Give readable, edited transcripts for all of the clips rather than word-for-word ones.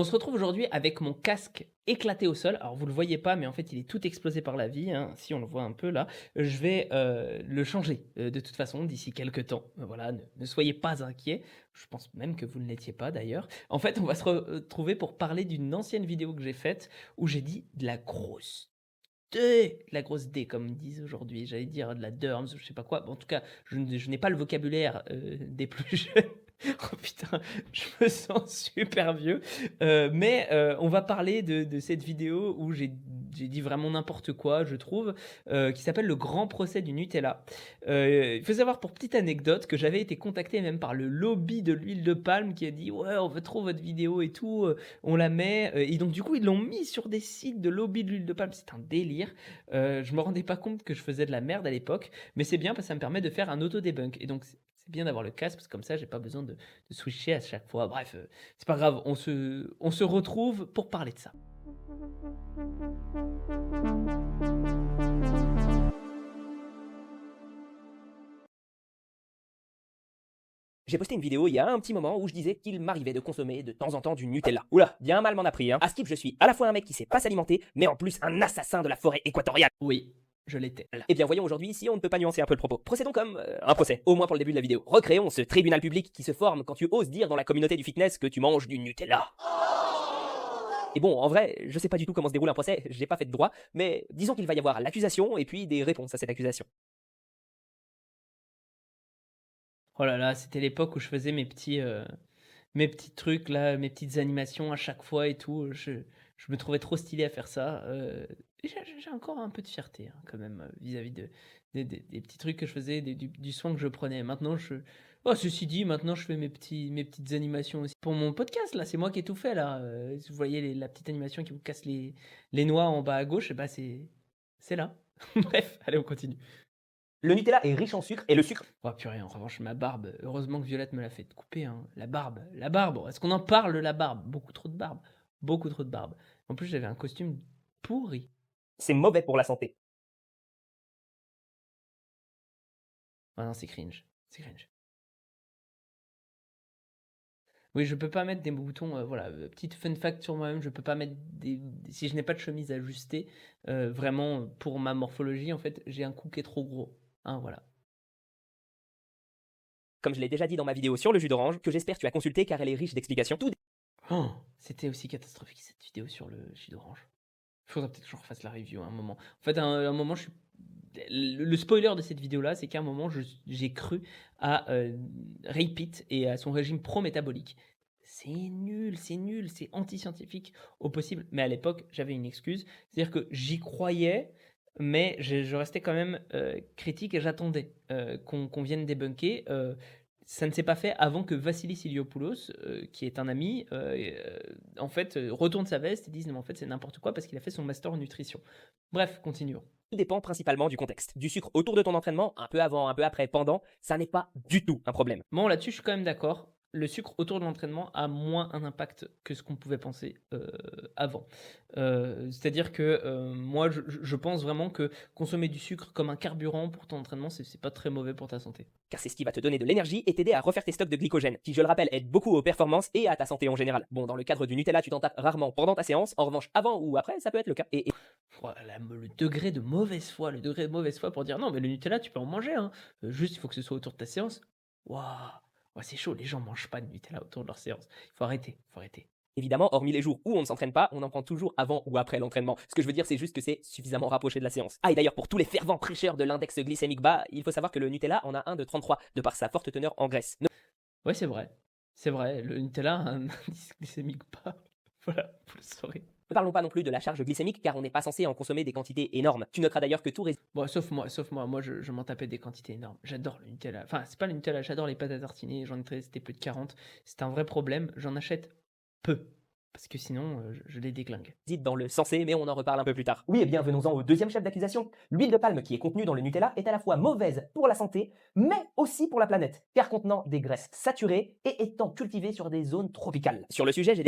On se retrouve aujourd'hui avec mon casque éclaté au sol. Alors vous le voyez pas, mais en fait il est tout explosé par la vie, hein. Si on le voit un peu là, je vais le changer de toute façon d'ici quelques temps. Voilà, ne soyez pas inquiets. Je pense même que vous ne l'étiez pas d'ailleurs. En fait, on va se retrouver pour parler d'une ancienne vidéo que j'ai faite où j'ai dit de la grosse D, la grosse D comme ils disent aujourd'hui. J'allais dire de la derms, je sais pas quoi. Bon, en tout cas, je n'ai pas le vocabulaire des plus jeunes. Oh putain, je me sens super vieux. Mais on va parler de cette vidéo où j'ai dit vraiment n'importe quoi, je trouve, qui s'appelle Le Grand Procès du Nutella. Il faut savoir, pour petite anecdote, que j'avais été contacté même par le lobby de l'huile de palme qui a dit ouais, on veut trop votre vidéo et tout, on la met. Et donc du coup, ils l'ont mis sur des sites de lobby de l'huile de palme. C'est un délire. Je me rendais pas compte que je faisais de la merde à l'époque, mais c'est bien parce que ça me permet de faire un auto-debunk. Et donc c'est bien d'avoir le casque parce que comme ça, j'ai pas besoin de switcher à chaque fois. Bref, c'est pas grave, on se retrouve pour parler de ça. J'ai posté une vidéo il y a un petit moment où je disais qu'il m'arrivait de consommer de temps en temps du Nutella. Oula, bien mal m'en a pris, hein. À Skip, je suis à la fois un mec qui sait pas s'alimenter, mais en plus un assassin de la forêt équatoriale. Oui, je l'étais. Eh bien voyons aujourd'hui si on ne peut pas nuancer un peu le propos. Procédons comme un procès, au moins pour le début de la vidéo. Recréons ce tribunal public qui se forme quand tu oses dire dans la communauté du fitness que tu manges du Nutella. Et bon, en vrai, je sais pas du tout comment se déroule un procès, j'ai pas fait de droit, mais disons qu'il va y avoir l'accusation et puis des réponses à cette accusation. Oh là là, c'était l'époque où je faisais mes petits trucs là, mes petites animations à chaque fois et tout. Je me trouvais trop stylé à faire ça. Et j'ai encore un peu de fierté hein, quand même vis-à-vis des petits trucs que je faisais, du soin que je prenais. Maintenant, oh, ceci dit, maintenant je fais mes petites animations aussi. Pour mon podcast, là, c'est moi qui ai tout fait là. Si vous voyez la petite animation qui vous casse les noix en bas à gauche, bah c'est là. Bref, allez, on continue. Le Nutella est riche en sucre et le sucre. Oh purée, en revanche, ma barbe, heureusement que Violette me l'a fait couper, hein. La barbe, est-ce qu'on en parle de la barbe? Beaucoup trop de barbe, beaucoup trop de barbe. En plus, j'avais un costume pourri. C'est mauvais pour la santé. Ah non, c'est cringe, c'est cringe. Oui, je peux pas mettre des boutons, voilà, petite fun fact sur moi-même, je peux pas mettre si je n'ai pas de chemise ajustée, vraiment pour ma morphologie, en fait, j'ai un cou qui est trop gros, hein, voilà. Comme je l'ai déjà dit dans ma vidéo sur le jus d'orange, que j'espère tu as consulté car elle est riche d'explications. Oh, c'était aussi catastrophique cette vidéo sur le jus d'orange. Il faudrait peut-être que je refasse la review à un moment. En fait, à un moment, le spoiler de cette vidéo-là, c'est qu'à un moment, j'ai cru à Ray Pitt et à son régime pro-métabolique. C'est nul, c'est anti-scientifique au possible. Mais à l'époque, j'avais une excuse. C'est-à-dire que j'y croyais, mais je restais quand même critique et j'attendais qu'on vienne débunker. Ça ne s'est pas fait avant que Vassilis Iliopoulos, qui est un ami, en fait, retourne sa veste et dise non, mais en fait, c'est n'importe quoi parce qu'il a fait son master en nutrition. Bref, continuons. Tout dépend principalement du contexte. Du sucre autour de ton entraînement, un peu avant, un peu après, pendant, ça n'est pas du tout un problème. Bon, là-dessus, je suis quand même d'accord. Le sucre autour de l'entraînement a moins un impact que ce qu'on pouvait penser avant. C'est-à-dire que moi, je pense vraiment que consommer du sucre comme un carburant pour ton entraînement, c'est pas très mauvais pour ta santé. Car c'est ce qui va te donner de l'énergie et t'aider à refaire tes stocks de glycogène, qui je le rappelle aident beaucoup aux performances et à ta santé en général. Bon, dans le cadre du Nutella, tu t'en tapes rarement pendant ta séance, en revanche avant ou après, ça peut être le cas. Et Le degré de mauvaise foi pour dire non, mais le Nutella, tu peux en manger, hein. Juste, il faut que ce soit autour de ta séance. Waouh, ouais, c'est chaud, les gens mangent pas de Nutella autour de leur séance. Il faut arrêter, faut arrêter. évidemment, hormis les jours où on ne s'entraîne pas, on en prend toujours avant ou après l'entraînement. Ce que je veux dire, c'est juste que c'est suffisamment rapproché de la séance. Ah, et d'ailleurs, pour tous les fervents prêcheurs de l'index glycémique bas, il faut savoir que le Nutella en a un de 33, de par sa forte teneur en graisse. Ouais, c'est vrai. C'est vrai, le Nutella a un indice glycémique bas. Voilà, vous le saurez. Ne parlons pas non plus de la charge glycémique car on n'est pas censé en consommer des quantités énormes. Tu noteras d'ailleurs que tout réside Bon, sauf moi. Moi, je m'en tapais des quantités énormes. J'adore le Nutella. Enfin, c'est pas le Nutella, j'adore les pâtes à tartiner. J'en ai testé plus de 40. C'est un vrai problème. J'en achète peu. Parce que sinon, je les déglingue. dans le sensé, mais on en reparle un peu plus tard. Oui, et bien venons-en au deuxième chef d'accusation. L'huile de palme qui est contenue dans le Nutella est à la fois mauvaise pour la santé, mais aussi pour la planète, car contenant des graisses saturées et étant cultivée sur des zones tropicales. Sur le sujet,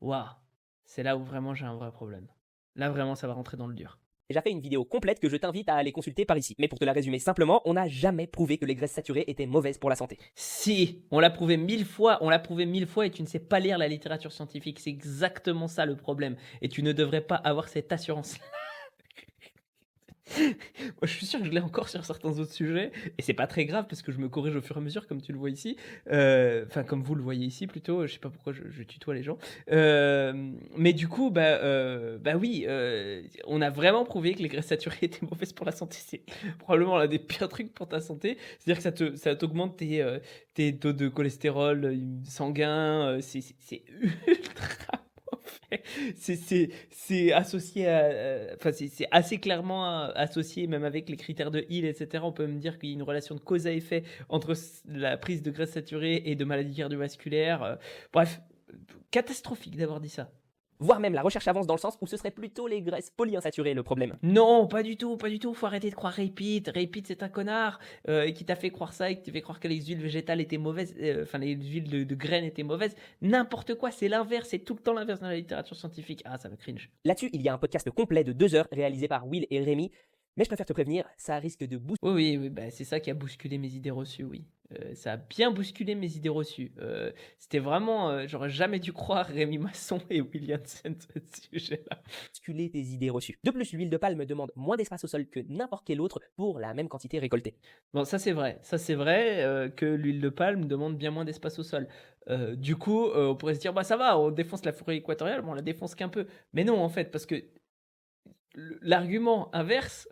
Waouh, c'est là où vraiment j'ai un vrai problème. Là, vraiment, ça va rentrer dans le dur. déjà fait une vidéo complète que je t'invite à aller consulter par ici. Mais pour te la résumer simplement, on n'a jamais prouvé que les graisses saturées étaient mauvaises pour la santé. Si, on l'a prouvé 1000 fois et tu ne sais pas lire la littérature scientifique. C'est exactement ça le problème. Et tu ne devrais pas avoir cette assurance-là. Moi, je suis sûr que je l'ai encore sur certains autres sujets, et c'est pas très grave parce que je me corrige au fur et à mesure, comme tu le vois ici. Enfin, comme vous le voyez ici plutôt. Je sais pas pourquoi je tutoie les gens. Mais du coup, bah oui, on a vraiment prouvé que les graisses saturées étaient mauvaises pour la santé. C'est probablement l'un des pires trucs pour ta santé. C'est-à-dire que ça t'augmente tes taux de cholestérol sanguin. C'est ultra mauvais. C'est associé à, enfin, c'est assez clairement associé, même avec les critères de Hill, etc. On peut me dire qu'il y a une relation de cause à effet entre la prise de graisse saturée et de maladies cardiovasculaires. Bref, catastrophique d'avoir dit ça. Voire même la recherche avance dans le sens où ce serait plutôt les graisses polyinsaturées le problème. Non, pas du tout, pas du tout. Faut arrêter de croire Repeat. Repeat, c'est un connard qui t'a fait croire ça et qui t'a fait croire que les huiles végétales étaient mauvaises, enfin les huiles de graines étaient mauvaises. N'importe quoi, c'est l'inverse, c'est tout le temps l'inverse dans la littérature scientifique. Ah, ça me cringe. Là-dessus, il y a un podcast complet de 2 heures réalisé par Will et Rémi. Mais je préfère te prévenir, ça risque de bousculer. Oui, bah, c'est ça qui a bousculé mes idées reçues, oui. Ça a bien bousculé mes idées reçues. C'était vraiment, j'aurais jamais dû croire Rémi Masson et Williamson sur ce sujet-là. Tes idées reçues. De plus, l'huile de palme demande moins d'espace au sol que n'importe quel autre pour la même quantité récoltée. Bon, ça c'est vrai. Ça c'est vrai que l'huile de palme demande bien moins d'espace au sol. Du coup, on pourrait se dire, bah ça va, on défonce la forêt équatoriale, bon, on la défonce qu'un peu. Mais non, en fait, parce que l'argument inverse,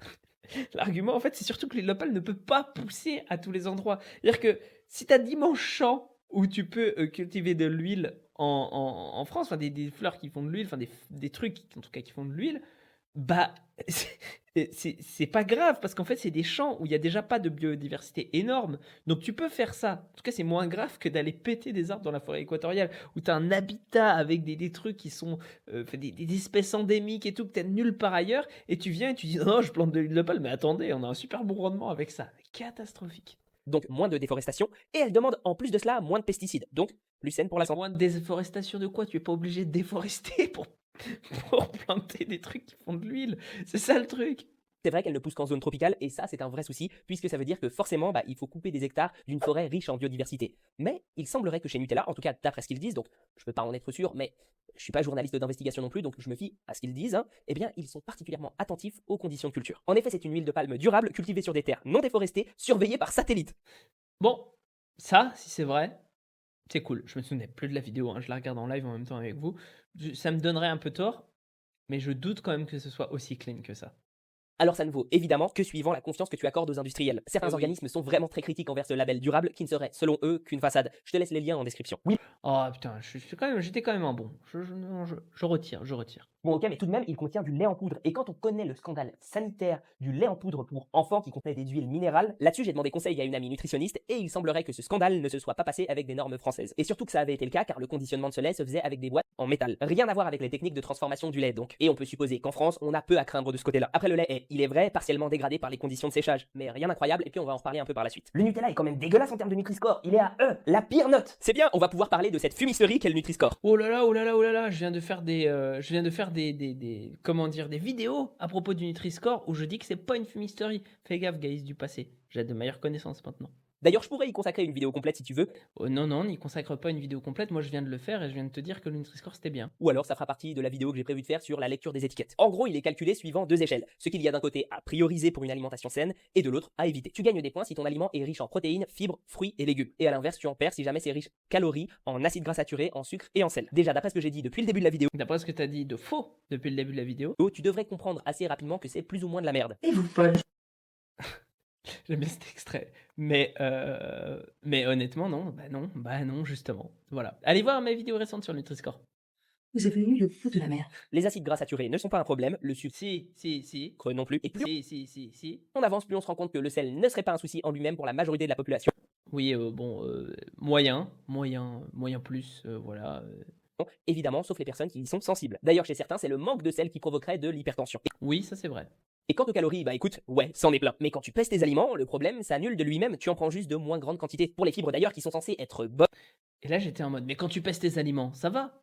l'argument en fait, c'est surtout que l'huile de palme ne peut pas pousser à tous les endroits. C'est-à-dire que si tu as d'immenses champs où tu peux cultiver de l'huile en France, enfin des fleurs qui font de l'huile, enfin des trucs en tout cas qui font de l'huile, bah c'est pas grave parce qu'en fait c'est des champs où il y a déjà pas de biodiversité énorme, donc tu peux faire ça. En tout cas c'est moins grave que d'aller péter des arbres dans la forêt équatoriale où tu as un habitat avec des trucs qui sont des espèces endémiques et tout que tu nulle part ailleurs, et tu viens et tu dis non, je plante de l'huile de palme, mais attendez, on a un super bon rendement avec ça. Catastrophique. Donc moins de déforestation, et elle demande en plus de cela moins de pesticides, donc plus saine pour la santé. Moins de déforestation de quoi? Tu es pas obligé de déforester pour planter des trucs qui font de l'huile. C'est ça le truc. C'est vrai qu'elle ne pousse qu'en zone tropicale, et ça c'est un vrai souci, puisque ça veut dire que forcément il faut couper des hectares d'une forêt riche en biodiversité. Mais il semblerait que chez Nutella, en tout cas d'après ce qu'ils disent, donc je peux pas en être sûr, mais je suis pas journaliste d'investigation non plus, donc je me fie à ce qu'ils disent, eh bien ils sont particulièrement attentifs aux conditions de culture. En effet, c'est une huile de palme durable, cultivée sur des terres non déforestées, surveillée par satellite. Bon, ça, si c'est vrai, c'est cool. Je me souvenais plus de la vidéo, hein, je la regarde en live en même temps avec vous. Ça me donnerait un peu tort, mais je doute quand même que ce soit aussi clean que ça. Alors ça ne vaut évidemment que suivant la confiance que tu accordes aux industriels. Certains organismes sont vraiment très critiques envers ce label durable qui ne serait, selon eux, qu'une façade. Je te laisse les liens en description. Oui. Oh putain, j'étais quand même un bon. Non, je retire. Bon ok, mais tout de même, il contient du lait en poudre. Et quand on connaît le scandale sanitaire du lait en poudre pour enfants qui contenait des huiles minérales, là-dessus j'ai demandé conseil à une amie nutritionniste et il semblerait que ce scandale ne se soit pas passé avec des normes françaises. Et surtout que ça avait été le cas car le conditionnement de ce lait se faisait avec des boîtes en métal. Rien à voir avec les techniques de transformation du lait donc. Et on peut supposer qu'en France, on a peu à craindre de ce côté-là. Après le lait est, il est vrai, partiellement dégradé par les conditions de séchage, mais rien d'incroyable et puis on va en reparler un peu par la suite. Le Nutella est quand même dégueulasse en termes de Nutri-Score, il est à E, la pire note. C'est bien, on va pouvoir parler de cette fumisterie qu'est le Nutri-Score. Oh là là, je viens de faire comment dire, des vidéos à propos du Nutri-Score où je dis que c'est pas une fumisterie. Fais gaffe, guys du passé. J'ai de meilleures connaissances maintenant. D'ailleurs, je pourrais y consacrer une vidéo complète si tu veux. Oh, non, n'y consacre pas une vidéo complète. Moi, je viens de le faire et je viens de te dire que le Nutri-Score c'était bien. Ou alors, ça fera partie de la vidéo que j'ai prévu de faire sur la lecture des étiquettes. En gros, il est calculé suivant 2 échelles. Ce qu'il y a d'un côté à prioriser pour une alimentation saine et de l'autre à éviter. Tu gagnes des points si ton aliment est riche en protéines, fibres, fruits et légumes. Et à l'inverse, tu en perds si jamais c'est riche en calories, en acides gras saturés, en sucre et en sel. Déjà, d'après ce que j'ai dit depuis le début de la vidéo, D'après ce que t'as dit de faux depuis le début de la vidéo, tu devrais comprendre assez rapidement que c'est plus ou moins de la merde. Et vous, Paul? j'aime bien cet extrait. Mais honnêtement, non. Bah non, justement. Voilà. Allez voir mes vidéos récentes sur le Nutri-Score. Vous avez eu le coup de la merde. Les acides gras saturés ne sont pas un problème, le sucre Si. non plus. Et plus Si. on avance, plus on se rend compte que le sel ne serait pas un souci en lui-même pour la majorité de la population. Oui, moyen plus, voilà. Évidemment, sauf les personnes qui y sont sensibles. D'ailleurs, chez certains, c'est le manque de sel qui provoquerait de l'hypertension. Oui, ça c'est vrai. Et quant aux calories, écoute, ouais, c'en est plein. Mais quand tu pèses tes aliments, le problème s'annule de lui-même, tu en prends juste de moins grandes quantités. Pour les fibres d'ailleurs qui sont censées être bonnes. Et là, j'étais en mode, mais quand tu pèses tes aliments, ça va?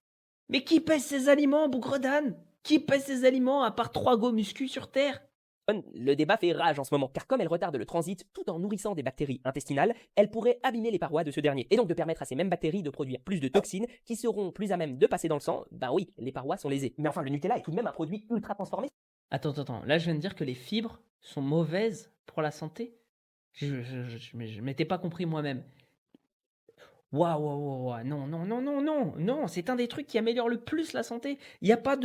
Mais qui pèse ses aliments, bougre d'âne? Qui pèse ses aliments à part 3 go muscu sur Terre? Le débat fait rage en ce moment, car comme elle retarde le transit tout en nourrissant des bactéries intestinales, elle pourrait abîmer les parois de ce dernier, et donc de permettre à ces mêmes bactéries de produire plus de toxines qui seront plus à même de passer dans le sang. Ben oui, les parois sont lésées. Mais enfin, le Nutella est tout de même un produit ultra transformé. Attends, là je viens de dire que les fibres sont mauvaises pour la santé? Je m'étais pas compris moi-même. Waouh, non, c'est un des trucs qui améliore le plus la santé. Il n'y a pas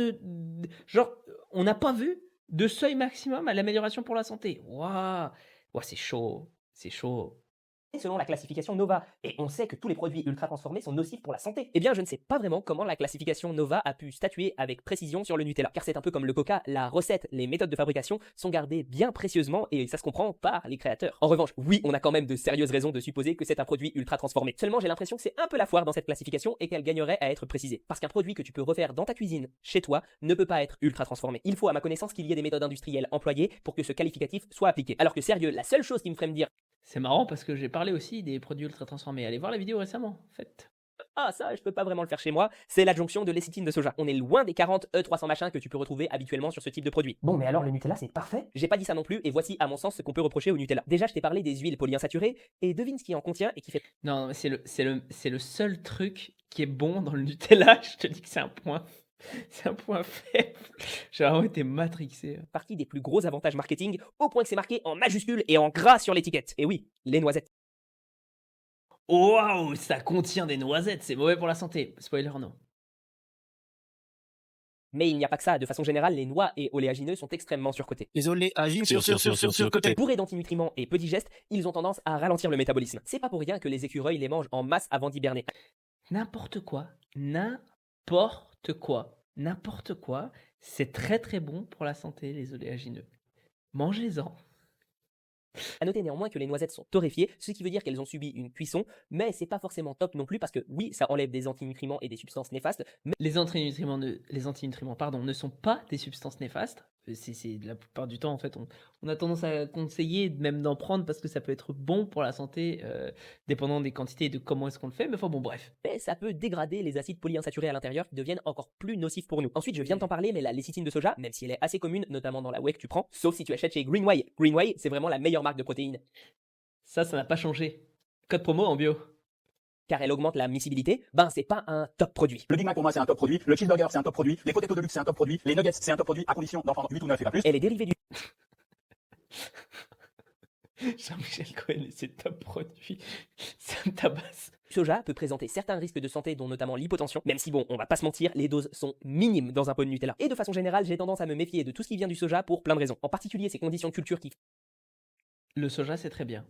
genre, on n'a pas vu de seuil maximum à l'amélioration pour la santé. Waouh, c'est chaud, c'est chaud. Selon la classification Nova, et on sait que tous les produits ultra transformés sont nocifs pour la santé. Eh bien, je ne sais pas vraiment comment la classification Nova a pu statuer avec précision sur le Nutella, car c'est un peu comme le Coca, la recette, les méthodes de fabrication sont gardées bien précieusement et ça se comprend par les créateurs. En revanche, oui, on a quand même de sérieuses raisons de supposer que c'est un produit ultra transformé. Seulement, j'ai l'impression que c'est un peu la foire dans cette classification et qu'elle gagnerait à être précisée. Parce qu'un produit que tu peux refaire dans ta cuisine, chez toi, ne peut pas être ultra transformé. Il faut, à ma connaissance, qu'il y ait des méthodes industrielles employées pour que ce qualificatif soit appliqué. Alors que sérieux, la seule chose qui me ferait me dire C'est marrant parce que j'ai parlé aussi des produits ultra transformés. Allez voir la vidéo récemment, en fait. ah ça, je peux pas vraiment le faire chez moi, c'est l'adjonction de lécithine de soja. On est loin des 40 E300 machins que tu peux retrouver habituellement sur ce type de produit. Bon, mais alors le Nutella, c'est parfait? J'ai pas dit ça non plus, et voici à mon sens ce qu'on peut reprocher au Nutella. Déjà, je t'ai parlé des huiles polyinsaturées, et devine ce qui en contient et qui fait Non, mais c'est le seul truc qui est bon dans le Nutella. Je te dis que c'est un point. C'est un point faible. J'ai vraiment été matrixé. partie des plus gros avantages marketing, au point que c'est marqué en majuscule et en gras sur l'étiquette. Et oui, les noisettes. Waouh, ça contient des noisettes, c'est mauvais pour la santé. Spoiler, non. Mais il n'y a pas que ça, de façon générale, les noix et oléagineux sont extrêmement surcotés. Les oléagineux surcotés. Bourrés d'antinutriments et peu digestes, ils ont tendance à ralentir le métabolisme. C'est pas pour rien que les écureuils les mangent en masse avant d'hiberner. N'importe quoi, c'est très très bon pour la santé, les oléagineux. Mangez-en. A noter néanmoins que les noisettes sont torréfiées, ce qui veut dire qu'elles ont subi une cuisson, mais c'est pas forcément top non plus parce que oui, ça enlève des antinutriments et des substances néfastes, mais Les antinutriments, ne sont pas des substances néfastes. C'est la plupart du temps, en fait, on a tendance à conseiller même d'en prendre parce que ça peut être bon pour la santé, dépendant des quantités et de comment est-ce qu'on le fait. Mais enfin bon, bref. ça peut dégrader les acides polyinsaturés à l'intérieur qui deviennent encore plus nocifs pour nous. Ensuite, je viens de t'en parler, mais la lécithine de soja, même si elle est assez commune, notamment dans la whey que tu prends, sauf si tu achètes chez Greenway. Greenway, c'est vraiment la meilleure marque de protéines, Ça n'a pas changé. Code promo en bio. car elle augmente la miscibilité, ben c'est pas un top produit. Le Big Mac pour moi c'est un top produit, le cheeseburger c'est un top produit, les potatoes de luxe c'est un top produit, les nuggets c'est un top produit à condition d'en prendre 8 ou 9 et pas plus. Elle est dérivée du Jean-Michel Cohen et ses top produits. Ça me tabasse. soja peut présenter certains risques de santé, dont notamment l'hypotension, même si bon, on va pas se mentir, les doses sont minimes dans un pot de Nutella. Et de façon générale, j'ai tendance à me méfier de tout ce qui vient du soja pour plein de raisons. En particulier ces conditions de culture qui Le soja, c'est très bien.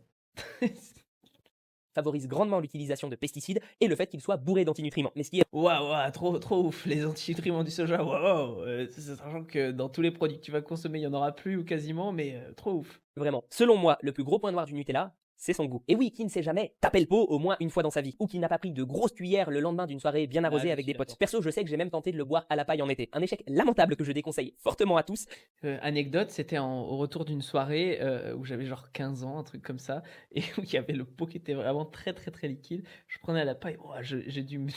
favorisent grandement l'utilisation de pesticides et le fait qu'ils soient bourrés d'antinutriments. Mais ce qui est Waouh, trop ouf. Les antinutriments du soja, waouh. Sachant que dans tous les produits que tu vas consommer, il n'y en aura plus ou quasiment, mais trop ouf. vraiment, selon moi, le plus gros point noir du Nutella, c'est son goût. Et oui, qui ne s'est jamais tapé le pot au moins une fois dans sa vie, ou qui n'a pas pris de grosses cuillères le lendemain d'une soirée bien arrosée je avec suis des potes. d'accord. Perso, je sais que j'ai même tenté de le boire à la paille en été. Un échec lamentable que je déconseille fortement à tous. Anecdote, c'était au retour d'une soirée où j'avais genre 15 ans, un truc comme ça, et où il y avait le pot qui était vraiment très très très liquide. Je prenais à la paille, j'ai dû me...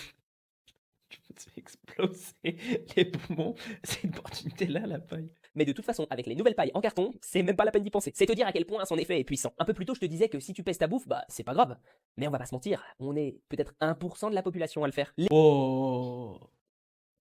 Je me suis explosé les poumons. C'est une opportunité là, la paille. Mais de toute façon, avec les nouvelles pailles en carton, c'est même pas la peine d'y penser. C'est te dire à quel point son effet est puissant. Un peu plus tôt, je te disais que si tu pèses ta bouffe, bah c'est pas grave. Mais on va pas se mentir, on est peut-être 1% de la population à le faire. Oh.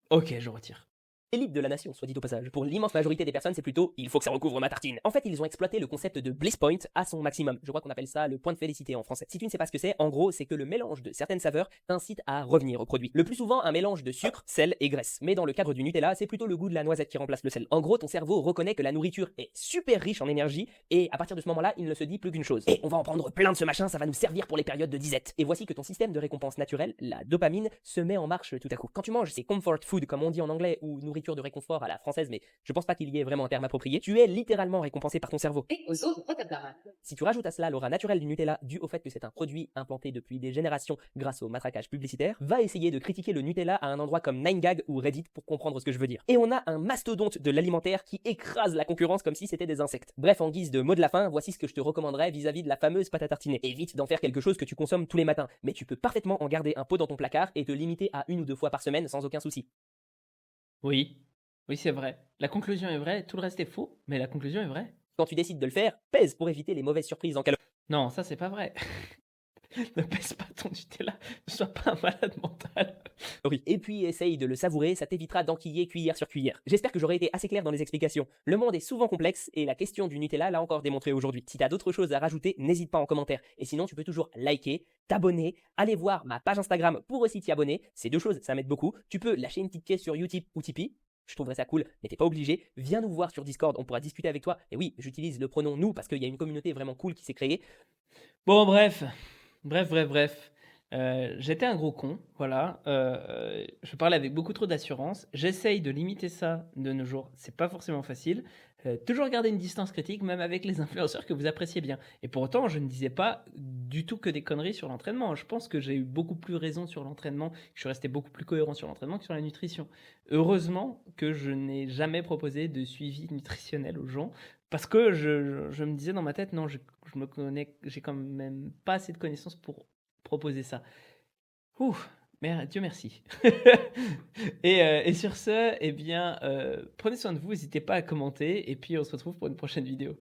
Ok, je retire. L'élite de la nation, soit dit au passage. Pour l'immense majorité des personnes, c'est plutôt il faut que ça recouvre ma tartine. En fait, ils ont exploité le concept de bliss point à son maximum. Je crois qu'on appelle ça le point de félicité en français. Si tu ne sais pas ce que c'est, en gros, c'est que le mélange de certaines saveurs t'incite à revenir au produit. Le plus souvent, un mélange de sucre, sel et graisse. Mais dans le cadre du Nutella, c'est plutôt le goût de la noisette qui remplace le sel. En gros, ton cerveau reconnaît que la nourriture est super riche en énergie et à partir de ce moment-là, il ne se dit plus qu'une chose. Et on va en prendre plein de ce machin, ça va nous servir pour les périodes de disette. Et voici que ton système de récompense naturelle, la dopamine, se met en marche tout à coup. Quand tu manges ces comfort food, comme on dit en anglais, ou nourriture de réconfort à la française, mais je pense pas qu'il y ait vraiment un terme approprié, tu es littéralement récompensé par ton cerveau. Et aux autres Rotterdam. Si tu rajoutes à cela l'aura naturelle du Nutella, dû au fait que c'est un produit implanté depuis des générations grâce au matraquage publicitaire, va essayer de critiquer le Nutella à un endroit comme 9gag ou Reddit pour comprendre ce que je veux dire. Et on a un mastodonte de l'alimentaire qui écrase la concurrence comme si c'était des insectes. Bref, en guise de mot de la fin, voici ce que je te recommanderais vis-à-vis de la fameuse pâte à tartiner. Évite d'en faire quelque chose que tu consommes tous les matins, mais tu peux parfaitement en garder un pot dans ton placard et te limiter à 1 ou 2 fois par semaine sans aucun souci. Oui, c'est vrai. La conclusion est vraie, tout le reste est faux, mais la conclusion est vraie. quand tu décides de le faire, pèse pour éviter les mauvaises surprises en calories. Non, ça c'est pas vrai. Ne pèse pas ton Nutella, ne sois pas un malade mental. Et puis essaye de le savourer, ça t'évitera d'enquiller cuillère sur cuillère. J'espère que j'aurai été assez clair dans les explications. Le monde est souvent complexe et la question du Nutella l'a encore démontré aujourd'hui. Si t'as d'autres choses à rajouter, n'hésite pas en commentaire. Et sinon, tu peux toujours liker, t'abonner, aller voir ma page Instagram pour aussi t'y abonner. Ces deux choses, ça m'aide beaucoup. Tu peux lâcher une petite pièce sur Utip ou Tipeee. Je trouverais ça cool, mais t'es pas obligé. Viens nous voir sur Discord, on pourra discuter avec toi. Et oui, j'utilise le pronom nous parce qu'il y a une communauté vraiment cool qui s'est créée. Bon, bref. J'étais un gros con, voilà. Je parlais avec beaucoup trop d'assurance. J'essaye de limiter ça de nos jours. C'est pas forcément facile. Toujours garder une distance critique, même avec les influenceurs que vous appréciez bien. Et pour autant, je ne disais pas du tout que des conneries sur l'entraînement. Je pense que j'ai eu beaucoup plus raison sur l'entraînement, que je suis resté beaucoup plus cohérent sur l'entraînement que sur la nutrition. Heureusement que je n'ai jamais proposé de suivi nutritionnel aux gens. Parce que je me disais dans ma tête, non, je me connais, j'ai quand même pas assez de connaissances pour proposer ça. Ouh, mais Dieu merci. Et sur ce, eh bien, prenez soin de vous, n'hésitez pas à commenter, et puis on se retrouve pour une prochaine vidéo.